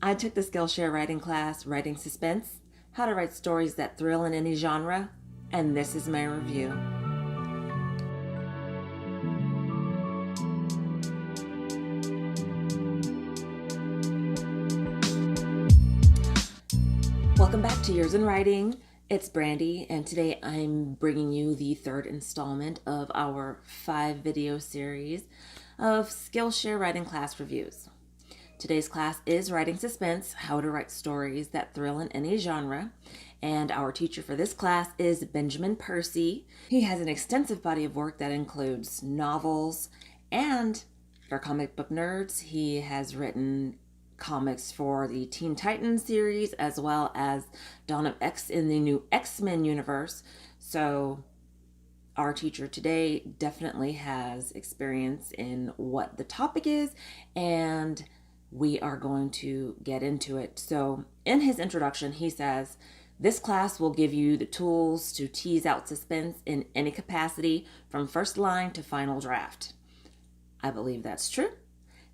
I took the Skillshare writing class, Writing Suspense, How to Write Stories That Thrill in Any Genre, and this is my review. Welcome back to Years in Writing. It's Brandy, and today I'm bringing you the third installment of our 5-video series of Skillshare writing class reviews. Today's class is Writing Suspense, How to Write Stories That Thrill in Any Genre, and our teacher for this class is Benjamin Percy. He has an extensive body of work that includes novels, and for comic book nerds, he has written comics for the Teen Titans series as well as Dawn of X in the new X-Men universe. So our teacher today definitely has experience in what the topic is, and we are going to get into it. So in his introduction, he says, this class will give you the tools to tease out suspense in any capacity from first line to final draft. I believe that's true.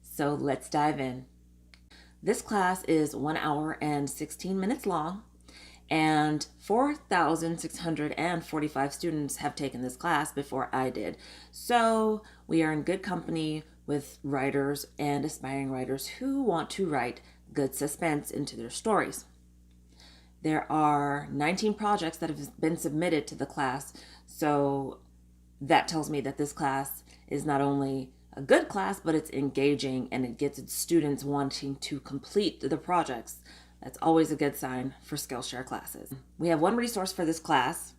So let's dive in. This class is 1 hour and 16 minutes long, and 4,645 students have taken this class before I did. So we are in good company with writers and aspiring writers who want to write good suspense into their stories. There are 19 projects that have been submitted to the class, so that tells me that this class is not only a good class, but it's engaging and it gets its students wanting to complete the projects. That's always a good sign for Skillshare classes. We have one resource for this class.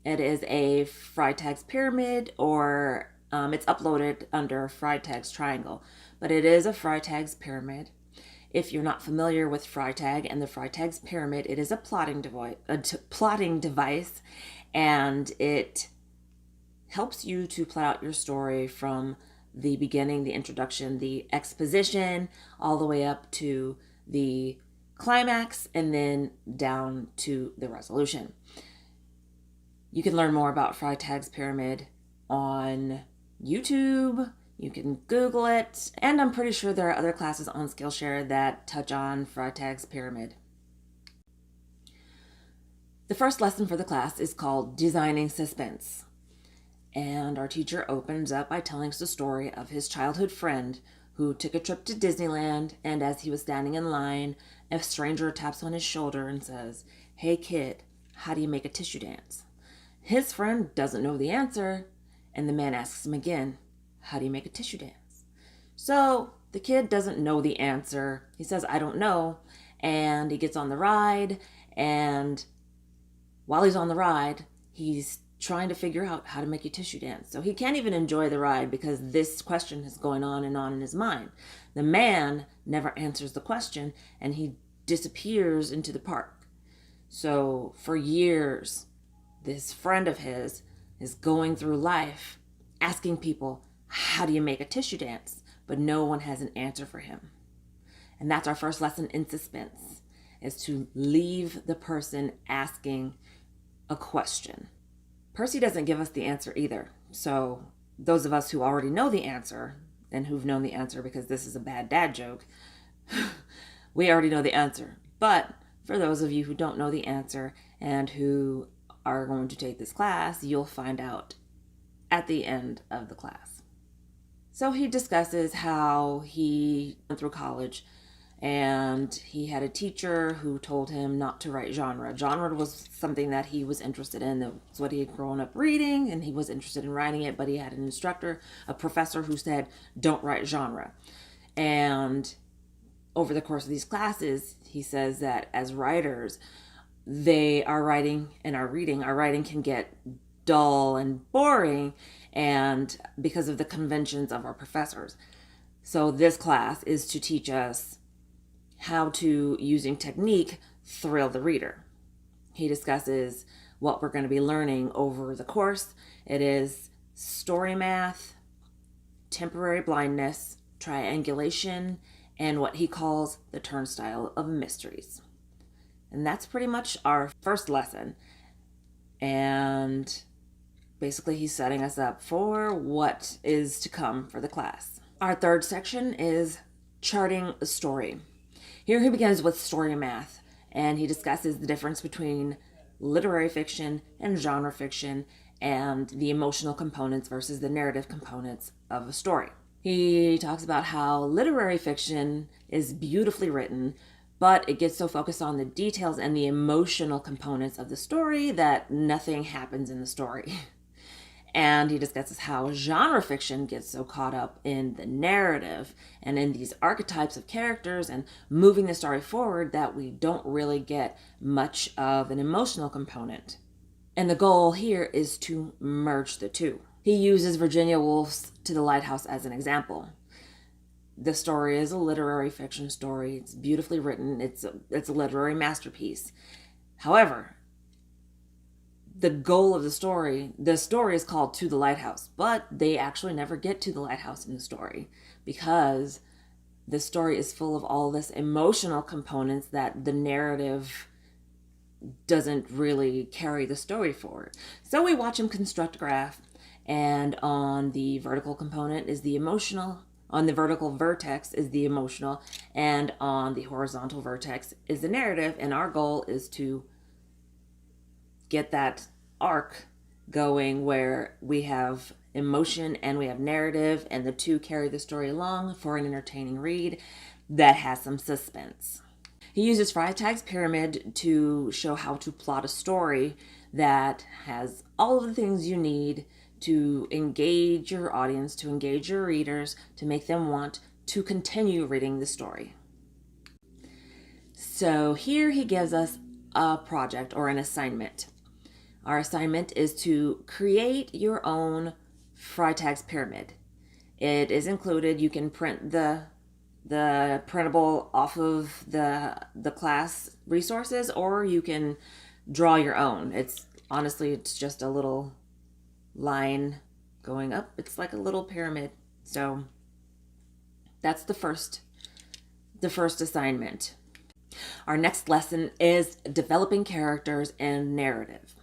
It is a Freytag's pyramid, or it's uploaded under Freytag's triangle, but it is a Freytag's pyramid. If you're not familiar with Freytag and the Freytag's pyramid, it is a plotting device, and it helps you to plot out your story from the beginning, the introduction, the exposition, all the way up to the climax, and then down to the resolution. You can learn more about Freytag's pyramid on YouTube. You can Google it, and I'm pretty sure there are other classes on Skillshare that touch on Freytag's pyramid. The first lesson for the class is called Designing Suspense. And our teacher opens up by telling us the story of his childhood friend who took a trip to Disneyland, and as he was standing in line, a stranger taps on his shoulder and says, "Hey kid, how do you make a tissue dance?" His friend doesn't know the answer, and the man asks him again, "How do you make a tissue dance?" So the kid doesn't know the answer. He says, "I don't know," and he gets on the ride, and while he's on the ride, he's trying to figure out how to make a tissue dance. So he can't even enjoy the ride because this question is going on and on in his mind. The man never answers the question, and he disappears into the park. So for years, this friend of his is going through life asking people, how do you make a tissue dance? But no one has an answer for him. And that's our first lesson in suspense, is to leave the person asking a question. Percy doesn't give us the answer either. So those of us who already know the answer, and who've known the answer because this is a bad dad joke, we already know the answer. But for those of you who don't know the answer and who are going to take this class, you'll find out at the end of the class. So he discusses how he went through college, and he had a teacher who told him not to write genre. Genre was something that he was interested in. That's what he had grown up reading, and he was interested in writing it, but he had an instructor, a professor, who said, don't write genre. And over the course of these classes, he says that as writers, our writing can get dull and boring, and because of the conventions of our professors. So this class is to teach us how to, using technique, thrill the reader. He discusses what we're going to be learning over the course. It is story math, temporary blindness, triangulation, and what he calls the turnstile of mysteries. And that's pretty much our first lesson. And basically he's setting us up for what is to come for the class. Our third section is charting a story. Here he begins with story math, and he discusses the difference between literary fiction and genre fiction and the emotional components versus the narrative components of a story. He talks about how literary fiction is beautifully written, but it gets so focused on the details and the emotional components of the story that nothing happens in the story. And he discusses how genre fiction gets so caught up in the narrative and in these archetypes of characters and moving the story forward that we don't really get much of an emotional component. And the goal here is to merge the two. He uses Virginia Woolf's To the Lighthouse as an example. The story is a literary fiction story. It's beautifully written. It's a literary masterpiece. However, the goal of the story is called To the Lighthouse, but they actually never get to the lighthouse in the story because the story is full of all this emotional components that the narrative doesn't really carry the story forward. So we watch him construct a graph, and on the vertical component is the emotional, on the vertical vertex is the emotional, and on the horizontal vertex is the narrative, and our goal is to get that arc going where we have emotion and we have narrative, and the two carry the story along for an entertaining read that has some suspense. He uses Freytag's pyramid to show how to plot a story that has all of the things you need to engage your audience, to engage your readers, to make them want to continue reading the story. So here he gives us a project or an assignment. Our assignment is to create your own Freytag's pyramid. It is included. You can print the printable off of the class resources, or you can draw your own. It's just a little line going up. It's like a little pyramid. So that's the first assignment. Our next lesson is developing characters and narrative.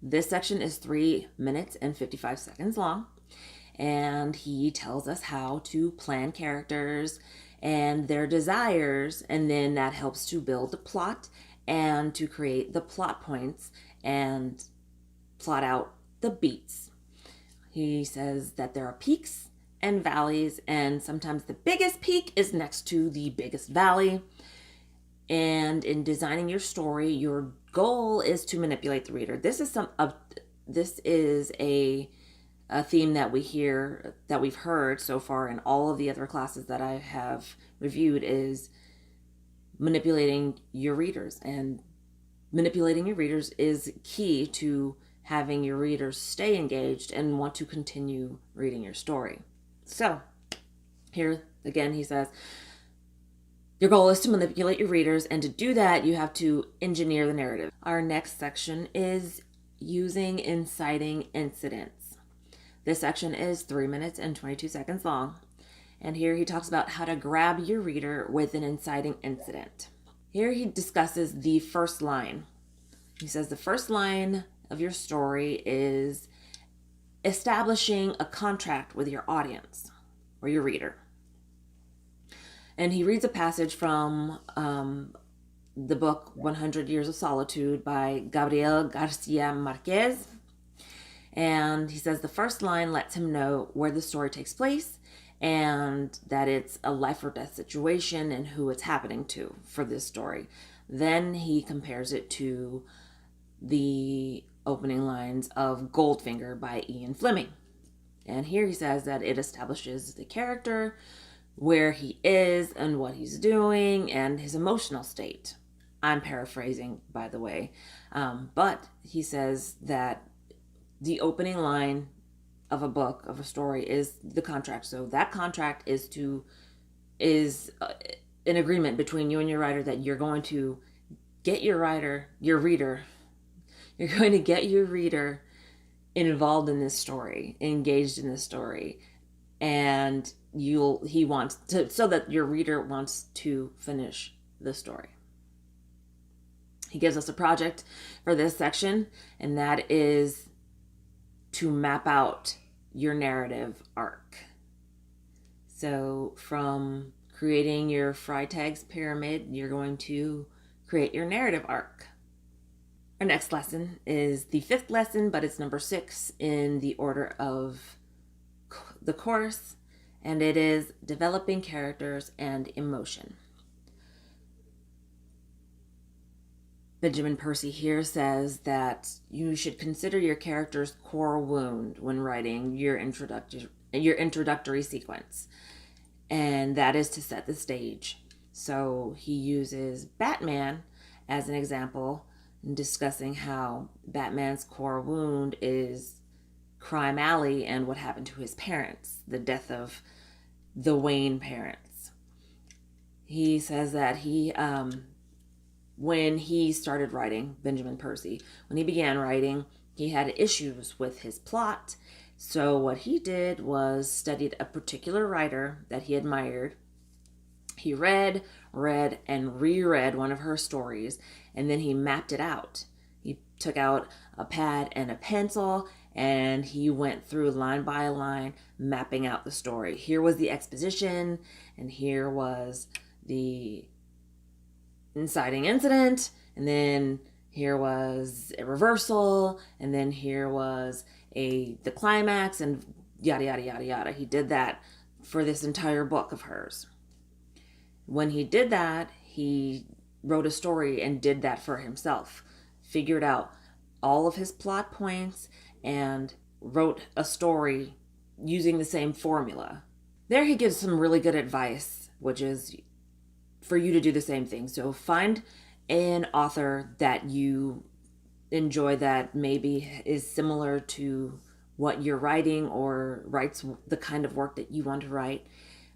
This section is 3 minutes and 55 seconds long, and he tells us how to plan characters and their desires, and then that helps to build the plot and to create the plot points and plot out the beats. He says that there are peaks and valleys, and sometimes the biggest peak is next to the biggest valley. And in designing your story, your goal is to manipulate the reader. This is a theme that we've heard so far in all of the other classes that I have reviewed, is manipulating your readers. And manipulating your readers is key to having your readers stay engaged and want to continue reading your story. So here again, he says, your goal is to manipulate your readers, and to do that, you have to engineer the narrative. Our next section is using inciting incidents. This section is 3 minutes and 22 seconds long, and here he talks about how to grab your reader with an inciting incident. Here he discusses the first line. He says the first line of your story is establishing a contract with your audience or your reader. And he reads a passage from the book 100 Years of Solitude by Gabriel Garcia Marquez. And he says the first line lets him know where the story takes place and that it's a life or death situation and who it's happening to for this story. Then he compares it to the opening lines of Goldfinger by Ian Fleming. And here he says that it establishes the character, where he is and what he's doing, and his emotional state. I'm paraphrasing, by the way. But he says that the opening line of a book, of a story, is the contract. So that contract is an agreement between you and your writer that you're going to get your reader involved in this story, engaged in this story, and he wants to, so that your reader wants to finish the story. He gives us a project for this section, and that is to map out your narrative arc. So from creating your Freytag's pyramid, you're going to create your narrative arc. Our next lesson is the 5th lesson, but it's number 6 in the order of the course, and it is developing characters and emotion. Benjamin Percy here says that you should consider your character's core wound when writing your introductory sequence, and that is to set the stage. So he uses Batman as an example, discussing how Batman's core wound is Crime Alley and what happened to his parents, the death of the Wayne parents. He says that when he started writing, Benjamin Percy, when he began writing, he had issues with his plot. So what he did was studied a particular writer that he admired. He read, and reread one of her stories, and then he mapped it out. He took out a pad and a pencil, and he went through line by line, mapping out the story. Here was the exposition, and here was the inciting incident, and then here was a reversal, and then here was the climax, and yada, yada, yada, yada. He did that for this entire book of hers. When he did that, he wrote a story and did that for himself, figured out all of his plot points, and wrote a story using the same formula. There he gives some really good advice, which is for you to do the same thing. So find an author that you enjoy that maybe is similar to what you're writing or writes the kind of work that you want to write.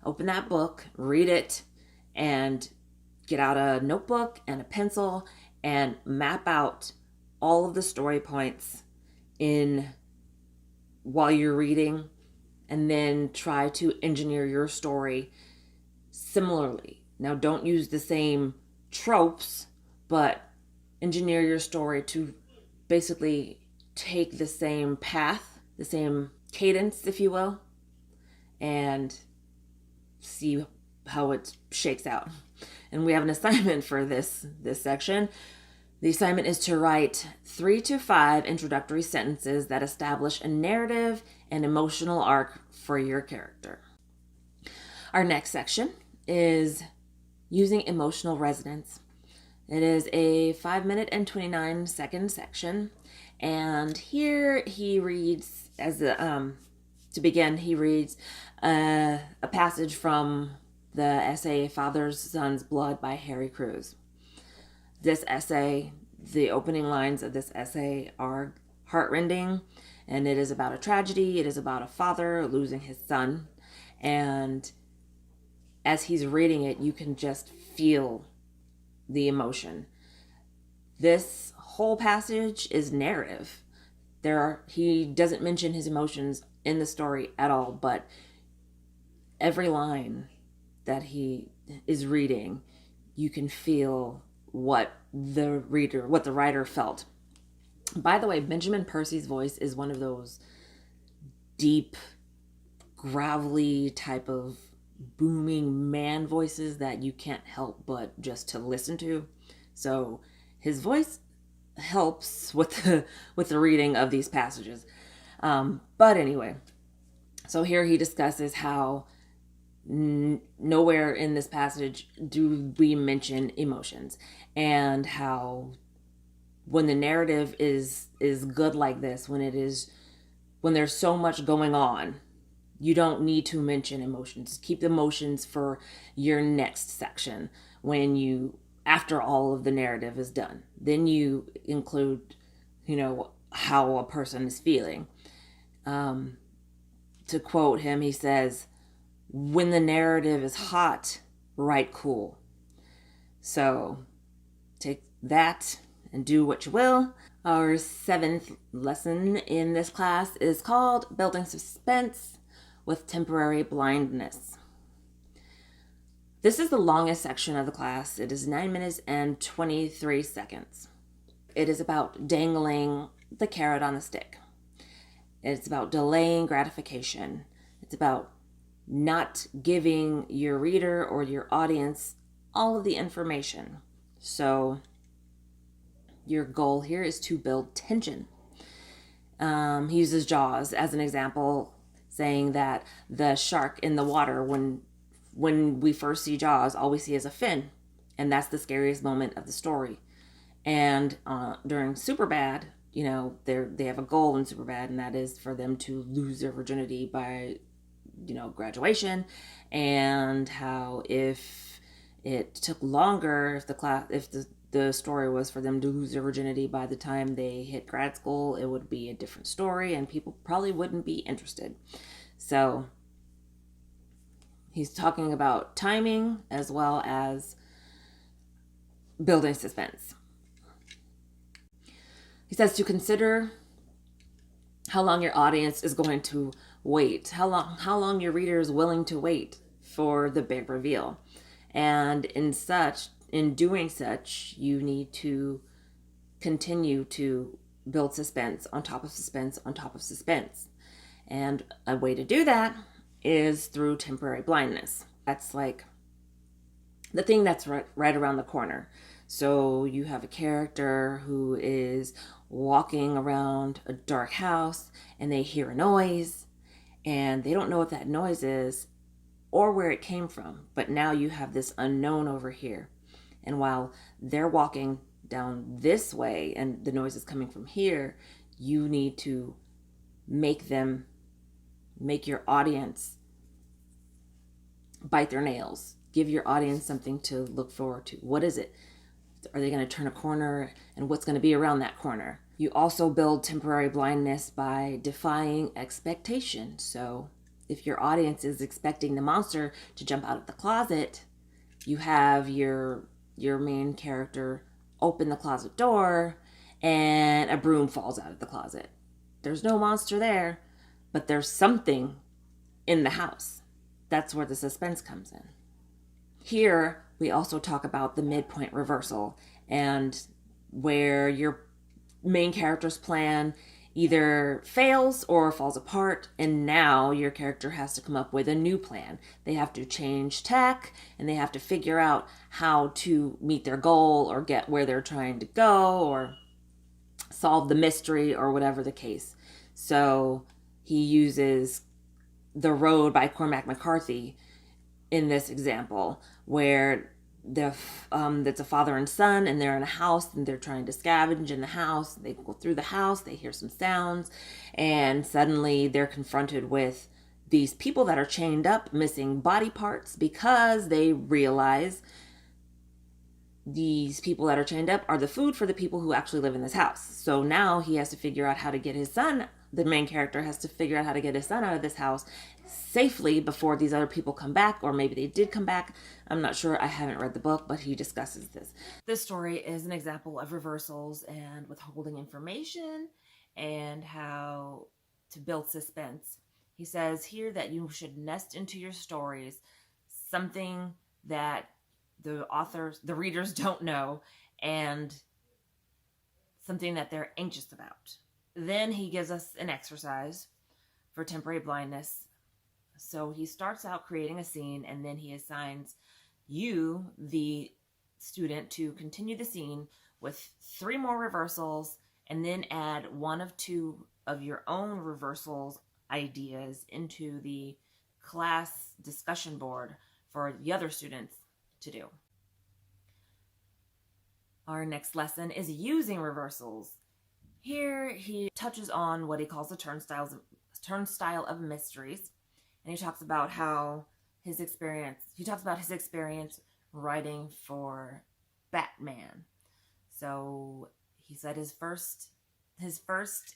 Open that book, read it, and get out a notebook and a pencil and map out all of the story points while you're reading, and then try to engineer your story similarly. Now, don't use the same tropes, but engineer your story to basically take the same path, the same cadence, if you will, and see how it shakes out. And we have an assignment for this section. The assignment is to write 3 to 5 introductory sentences that establish a narrative and emotional arc for your character. Our next section is using emotional resonance. It is a 5-minute and 29-second section, and here he reads, to begin, he reads a passage from the essay Father's Son's Blood by Harry Crews. This essay, the opening lines of this essay are heartrending, and it is about a tragedy. It is about a father losing his son, and as he's reading it, you can just feel the emotion. This whole passage is narrative. He doesn't mention his emotions in the story at all, but every line that he is reading, you can feel what the writer felt. By the way, Benjamin Percy's voice is one of those deep, gravelly type of booming man voices that you can't help but just to listen to. So his voice helps with the reading of these passages. But anyway, so here he discusses how nowhere in this passage do we mention emotions, and how when the narrative is good like this, when there's so much going on, you don't need to mention emotions. Keep the emotions for your next section after all of the narrative is done. Then you include, how a person is feeling. To quote him, he says, "When the narrative is hot, write cool." So take that and do what you will. Our 7th lesson in this class is called Building Suspense with Temporary Blindness. This is the longest section of the class. It is 9 minutes and 23 seconds. It is about dangling the carrot on the stick. It's about delaying gratification. It's about not giving your reader or your audience all of the information. So your goal here is to build tension. He uses Jaws as an example, saying that the shark in the water, when we first see Jaws, all we see is a fin, and that's the scariest moment of the story. And during Superbad, they have a goal in Superbad, and that is for them to lose their virginity by graduation, and how if it took longer, if the story was for them to lose their virginity by the time they hit grad school, it would be a different story and people probably wouldn't be interested. So he's talking about timing as well as building suspense. He says to consider how long your audience is going to wait, how long your reader is willing to wait for the big reveal. And in doing such, you need to continue to build suspense on top of suspense on top of suspense. And a way to do that is through temporary blindness. That's like the thing that's right around the corner. So you have a character who is walking around a dark house and they hear a noise and they don't know what that noise is or where it came from. But now you have this unknown over here. And while they're walking down this way and the noise is coming from here, you need to make your audience bite their nails. Give your audience something to look forward to. What is it? Are they going to turn a corner, and what's going to be around that corner? You also build temporary blindness by defying expectation. So if your audience is expecting the monster to jump out of the closet, you have your main character open the closet door and a broom falls out of the closet. There's no monster there, but there's something in the house. That's where the suspense comes in. Here, we also talk about the midpoint reversal, and where your main character's plan either fails or falls apart, and now your character has to come up with a new plan. They have to change tack, and they have to figure out how to meet their goal or get where they're trying to go or solve the mystery or whatever the case. So he uses The Road by Cormac McCarthy in this example, where it's a father and son, and they're in a house and they're trying to scavenge in the house. They go through the house, they hear some sounds, and suddenly they're confronted with these people that are chained up, missing body parts, because they realize these people that are chained up are the food for the people who actually live in this house. So now he has to figure out how to get his son, the main character has to figure out how to get his son out of this house safely before these other people come back, or maybe they did come back. I'm not sure. I haven't read the book, but he discusses this. This story is an example of reversals and withholding information and how to build suspense. He says here that you should nest into your stories something that the readers don't know, and something that they're anxious about. Then he gives us an exercise for temporary blindness. So he starts out creating a scene, and then he assigns you, the student, to continue the scene with 3 more reversals, and then add 1 of 2 of your own reversals ideas into the class discussion board for the other students to do. Our next lesson is using reversals. Here he touches on what he calls the turnstile of mysteries, and he talks about his experience writing for Batman. So he said his first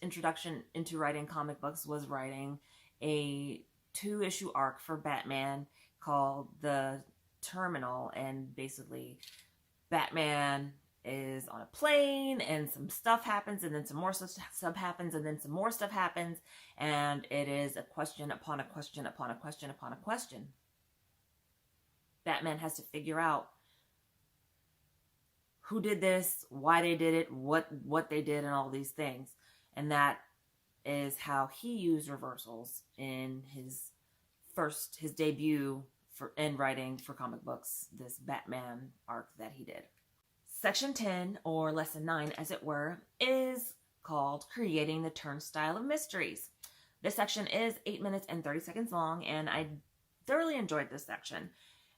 introduction into writing comic books was writing a 2-issue arc for Batman called The Terminal, and basically Batman is on a plane and some stuff happens, and then some more stuff happens, and then some more stuff happens, and it is a question upon a question upon a question upon a question. Batman has to figure out who did this, why they did it, what they did, and all these things. And that is how he used reversals in his his debut in writing for comic books, this Batman arc that he did. Section 10, or lesson 9 as it were, is called Creating the Turnstile of Mysteries. This section is 8 minutes and 30 seconds long, and I thoroughly enjoyed this section.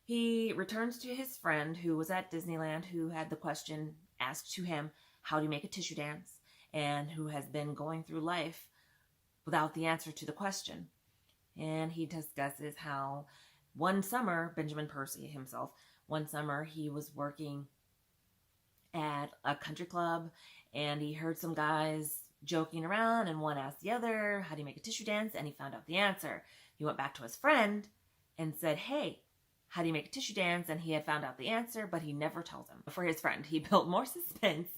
He returns to his friend who was at Disneyland, who had the question asked to him, how do you make a tissue dance? And who has been going through life without the answer to the question. And he discusses how one summer, Benjamin Percy himself, one summer he was working at a country club and he heard some guys joking around, and one asked the other, how do you make a tissue dance? And he found out the answer. He went back to his friend and said, hey, how do you make a tissue dance? And he had found out the answer, but he never tells him. For his friend, he built more suspense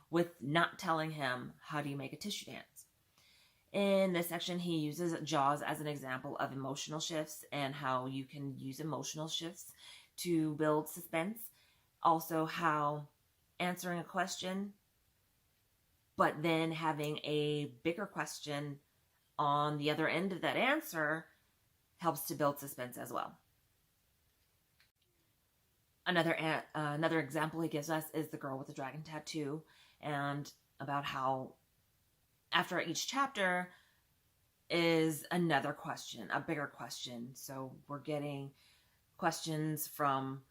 with not telling him, how do you make a tissue dance? In this section, he uses Jaws as an example of emotional shifts and how you can use emotional shifts to build suspense. Also, how answering a question, but then having a bigger question on the other end of that answer helps to build suspense as well. Another example he gives us is the girl with the dragon tattoo, and about how after each chapter is another question, a bigger question. So we're getting questions from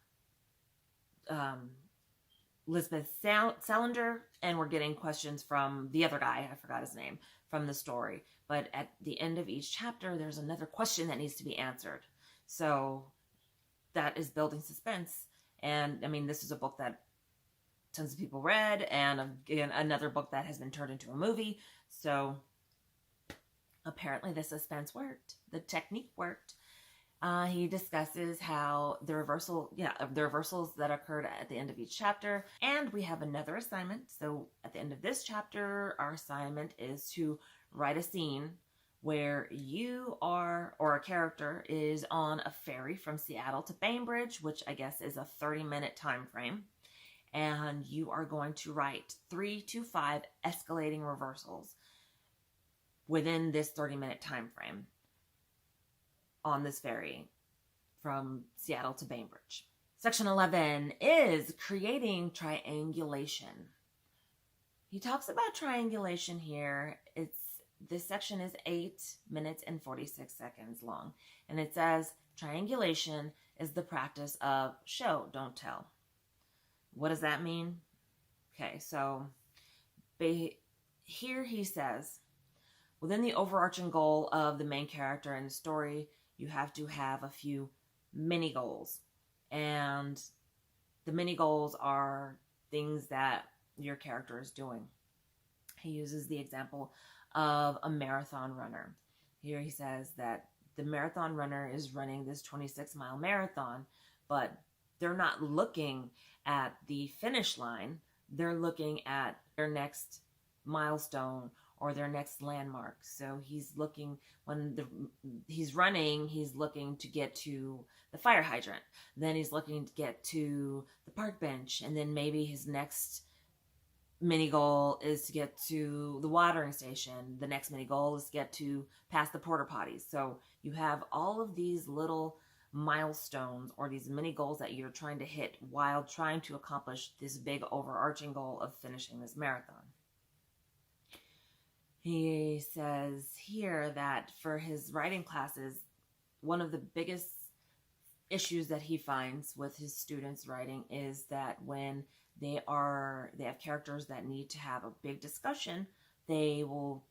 Lisbeth Salander, and we're getting questions from the other guy, I forgot his name, from the story. But at the end of each chapter, there's another question that needs to be answered. So that is building suspense. And I mean, this is a book that tons of people read, and again, another book that has been turned into a movie. So apparently the suspense worked. The technique worked. He discusses how the reversals that occurred at the end of each chapter. And we have another assignment. So at the end of this chapter, our assignment is to write a scene where you are, or a character is on a ferry from Seattle to Bainbridge, which I guess is a 30-minute time frame. And you are going to write 3 to 5 escalating reversals within this 30-minute time frame on this ferry from Seattle to Bainbridge. Section 11 is creating triangulation. He talks about triangulation here. This section is 8 minutes and 46 seconds long. And it says, triangulation is the practice of show, don't tell. What does that mean? Okay, so here he says, within the overarching goal of the main character in the story, you have to have a few mini goals. And the mini goals are things that your character is doing. He uses the example of a marathon runner. Here he says that the marathon runner is running this 26-mile marathon, but they're not looking at the finish line. They're looking at their next milestone or their next landmark. So he's looking, when he's running, he's looking to get to the fire hydrant. Then he's looking to get to the park bench. And then maybe his next mini goal is to get to the watering station. The next mini goal is to get to past the porta potties. So you have all of these little milestones or these mini goals that you're trying to hit while trying to accomplish this big overarching goal of finishing this marathon. He says here that for his writing classes, one of the biggest issues that he finds with his students writing is that when they have characters that need to have a big discussion, they will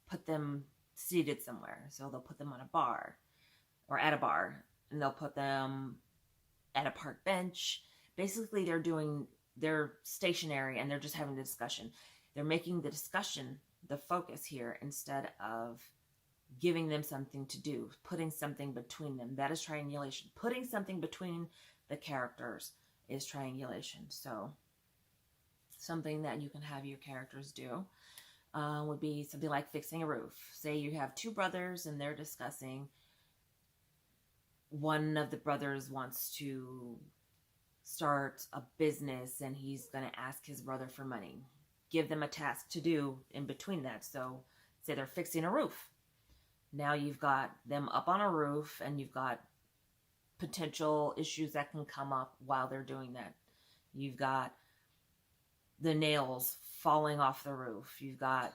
put them seated somewhere. So they'll put them on a bar or at a bar, and they'll put them at a park bench. Basically, they're stationary and they're just having the discussion. They're making the discussion the focus here instead of giving them something to do, putting something between them. That is triangulation. Putting something between the characters is triangulation. So something that you can have your characters do would be something like fixing a roof. Say you have two brothers and they're discussing. One of the brothers wants to start a business and he's going to ask his brother for money. Give them a task to do in between that. So say they're fixing a roof. Now you've got them up on a roof, and you've got potential issues that can come up while they're doing that. You've got the nails falling off the roof. You've got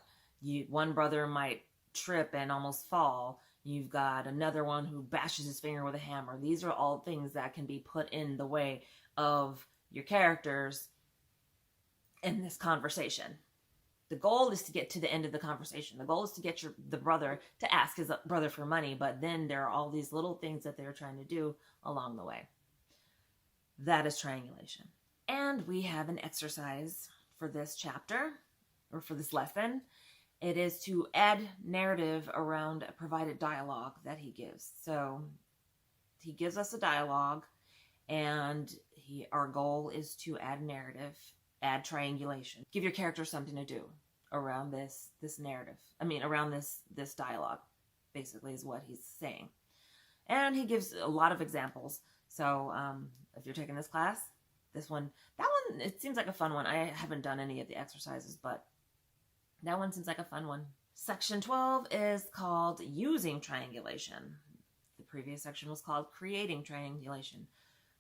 one brother might trip and almost fall. You've got another one who bashes his finger with a hammer. These are all things that can be put in the way of your characters in this conversation. The goal is to get to the end of the conversation. The goal is to get the brother to ask his brother for money, but then there are all these little things that they're trying to do along the way. That is triangulation. And we have an exercise for this chapter, or for this lesson. It is to add narrative around a provided dialogue that he gives. So he gives us a dialogue, and our goal is to add narrative, add triangulation. Give your character something to do around this narrative. Around this dialogue, basically, is what he's saying. And he gives a lot of examples. So if you're taking this class, that one, it seems like a fun one. I haven't done any of the exercises, but that one seems like a fun one. Section 12 is called Using Triangulation. The previous section was called Creating Triangulation.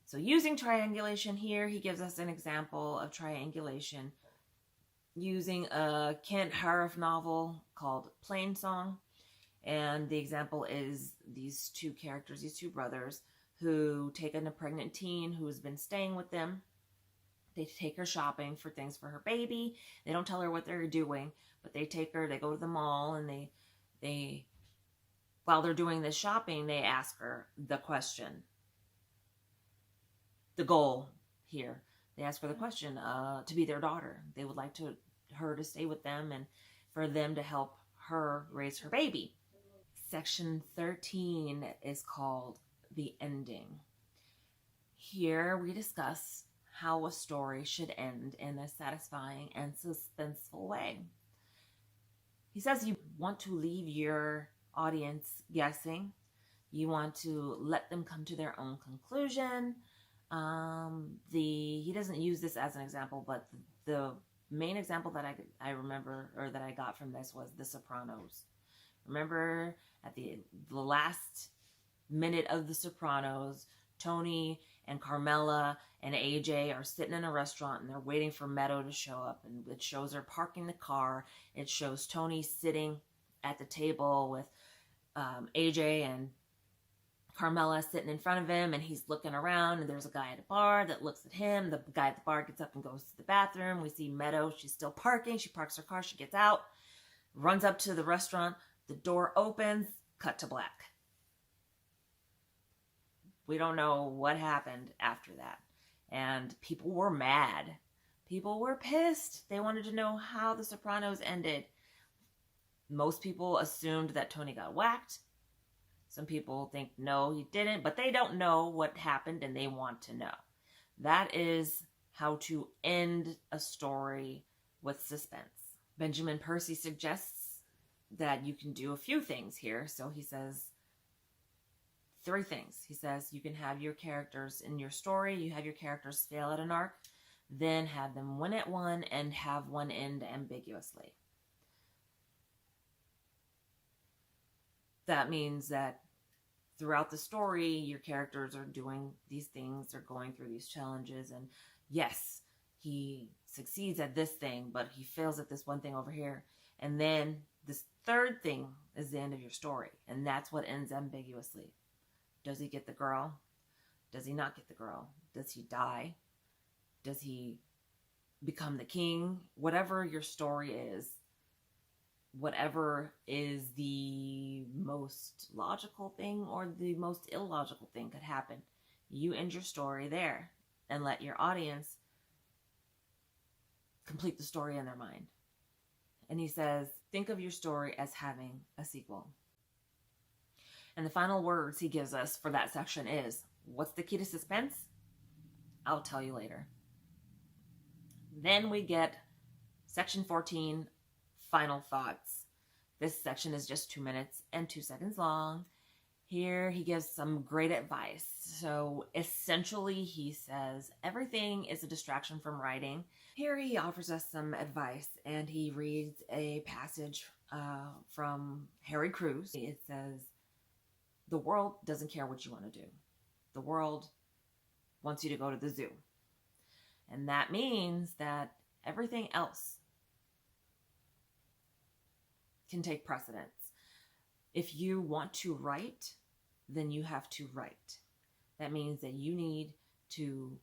So using triangulation here, he gives us an example of triangulation using a Kent Harif novel called Plain Song. And the example is these two characters, these two brothers, who take in a pregnant teen who has been staying with them. They take her shopping for things for her baby. They don't tell her what they're doing, but they take her, they go to the mall, and they while they're doing this shopping, they ask her the question. The goal here, they ask her the question to be their daughter. They would like her to stay with them and for them to help her raise her baby. Section 13 is called The Ending. Here we discuss how a story should end in a satisfying and suspenseful way. He says you want to leave your audience guessing. You want to let them come to their own conclusion. He doesn't use this as an example, but the main example that I remember, or that I got from this, was The Sopranos. Remember at the last minute of The Sopranos, Tony and Carmela and AJ are sitting in a restaurant and they're waiting for Meadow to show up, and it shows her parking the car. It shows Tony sitting at the table with AJ and Carmela sitting in front of him, and he's looking around, and there's a guy at a bar that looks at him. The guy at the bar gets up and goes to the bathroom. We see Meadow. She's still parking. She parks her car. She gets out, runs up to the restaurant. The door opens. Cut to black. We don't know what happened after that. And people were mad. People were pissed. They wanted to know how The Sopranos ended. Most people assumed that Tony got whacked. Some people think, no, he didn't, but they don't know what happened and they want to know. That is how to end a story with suspense. Benjamin Percy suggests that you can do a few things here. So he says 3 things. He says you can have your characters in your story, you have your characters fail at an arc, then have them win at one, and have one end ambiguously. That means that throughout the story, your characters are doing these things, they're going through these challenges, and yes, he succeeds at this thing, but he fails at this one thing over here. And then this 3rd thing is the end of your story, and that's what ends ambiguously. Does he get the girl? Does he not get the girl? Does he die? Does he become the king? Whatever your story is, whatever is the most logical thing or the most illogical thing could happen. You end your story there and let your audience complete the story in their mind. And he says, think of your story as having a sequel. And the final words he gives us for that section is, what's the key to suspense? I'll tell you later. Then we get section 14, final thoughts. This section is just 2 minutes and 2 seconds long. Here he gives some great advice. So essentially he says everything is a distraction from writing. Here he offers us some advice, and he reads a passage from Harry Crews. It says, "The world doesn't care what you want to do. The world wants you to go to the zoo." And that means that everything else can take precedence. If you want to write, then you have to write. That means that you need to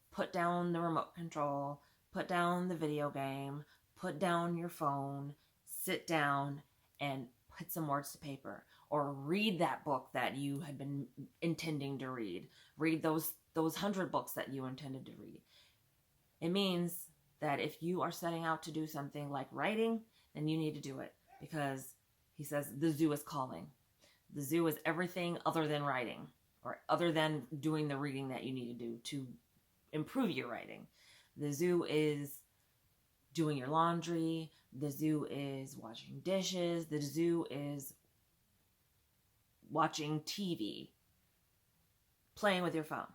put down the remote control, put down the video game, put down your phone, sit down and put some words to paper, or read that book that you had been intending to read. Read those 100 books that you intended to read. It means that if you are setting out to do something like writing, then you need to do it, because he says the zoo is calling. The zoo is everything other than writing, or other than doing the reading that you need to do to improve your writing. The zoo is doing your laundry. The zoo is washing dishes. The zoo is watching TV, playing with your phone.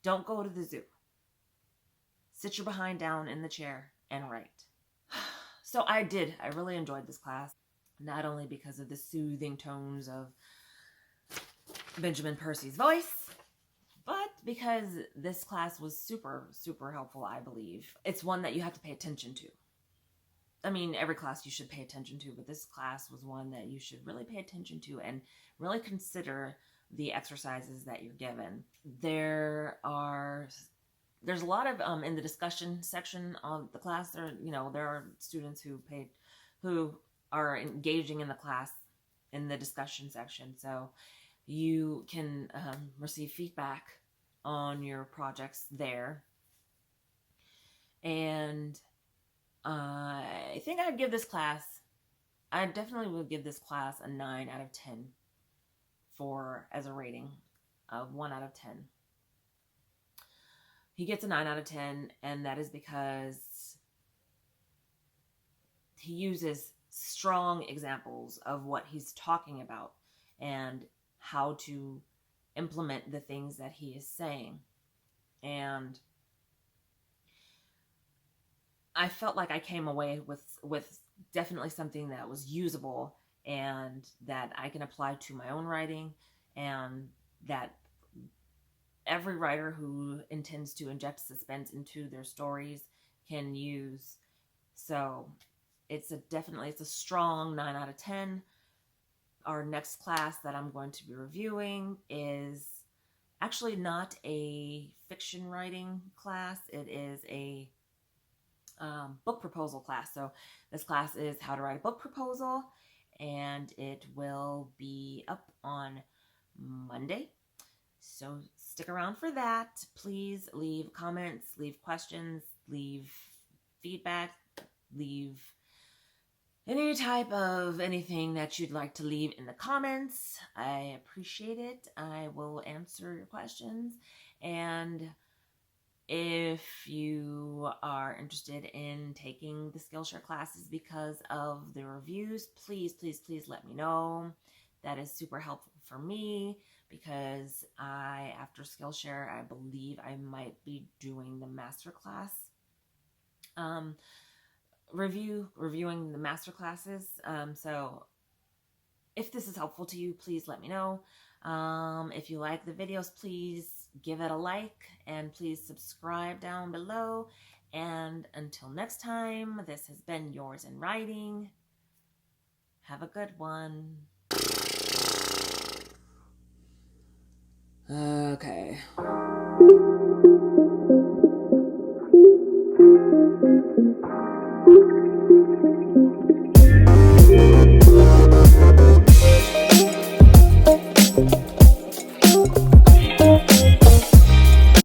Don't go to the zoo. Sit your behind down in the chair and write. So I really enjoyed this class, not only because of the soothing tones of Benjamin Percy's voice, but because this class was super, super helpful, I believe. It's one that you have to pay attention to. I mean, every class you should pay attention to, but this class was one that you should really pay attention to and really consider the exercises that you're given. There's a lot of in the discussion section of the class. There are students who are engaging in the class in the discussion section, so you can receive feedback on your projects there. And I think I definitely would give this class a 9 out of 10 as a rating of 1 out of 10. He gets a 9 out of 10, and that is because he uses strong examples of what he's talking about and how to implement the things that he is saying. And I felt like I came away with definitely something that was usable and that I can apply to my own writing, and that every writer who intends to inject suspense into their stories can use. So it's a strong 9 out of 10. Our next class that I'm going to be reviewing is actually not a fiction writing class. It is a book proposal class. So this class is how to write a book proposal, and it will be up on Monday. So stick around for that. Please leave comments, leave questions, leave feedback, leave any type of anything that you'd like to leave in the comments. I appreciate it. I will answer your questions. And if you are interested in taking the Skillshare classes because of the reviews, please, please, please let me know. That is super helpful for me, because after Skillshare, I believe I might be doing the masterclass reviewing the master classes. So if this is helpful to you, please let me know. If you like the videos, please give it a like, and please subscribe down below. And until next time, this has been Yours in Writing. Have a good one. Okay.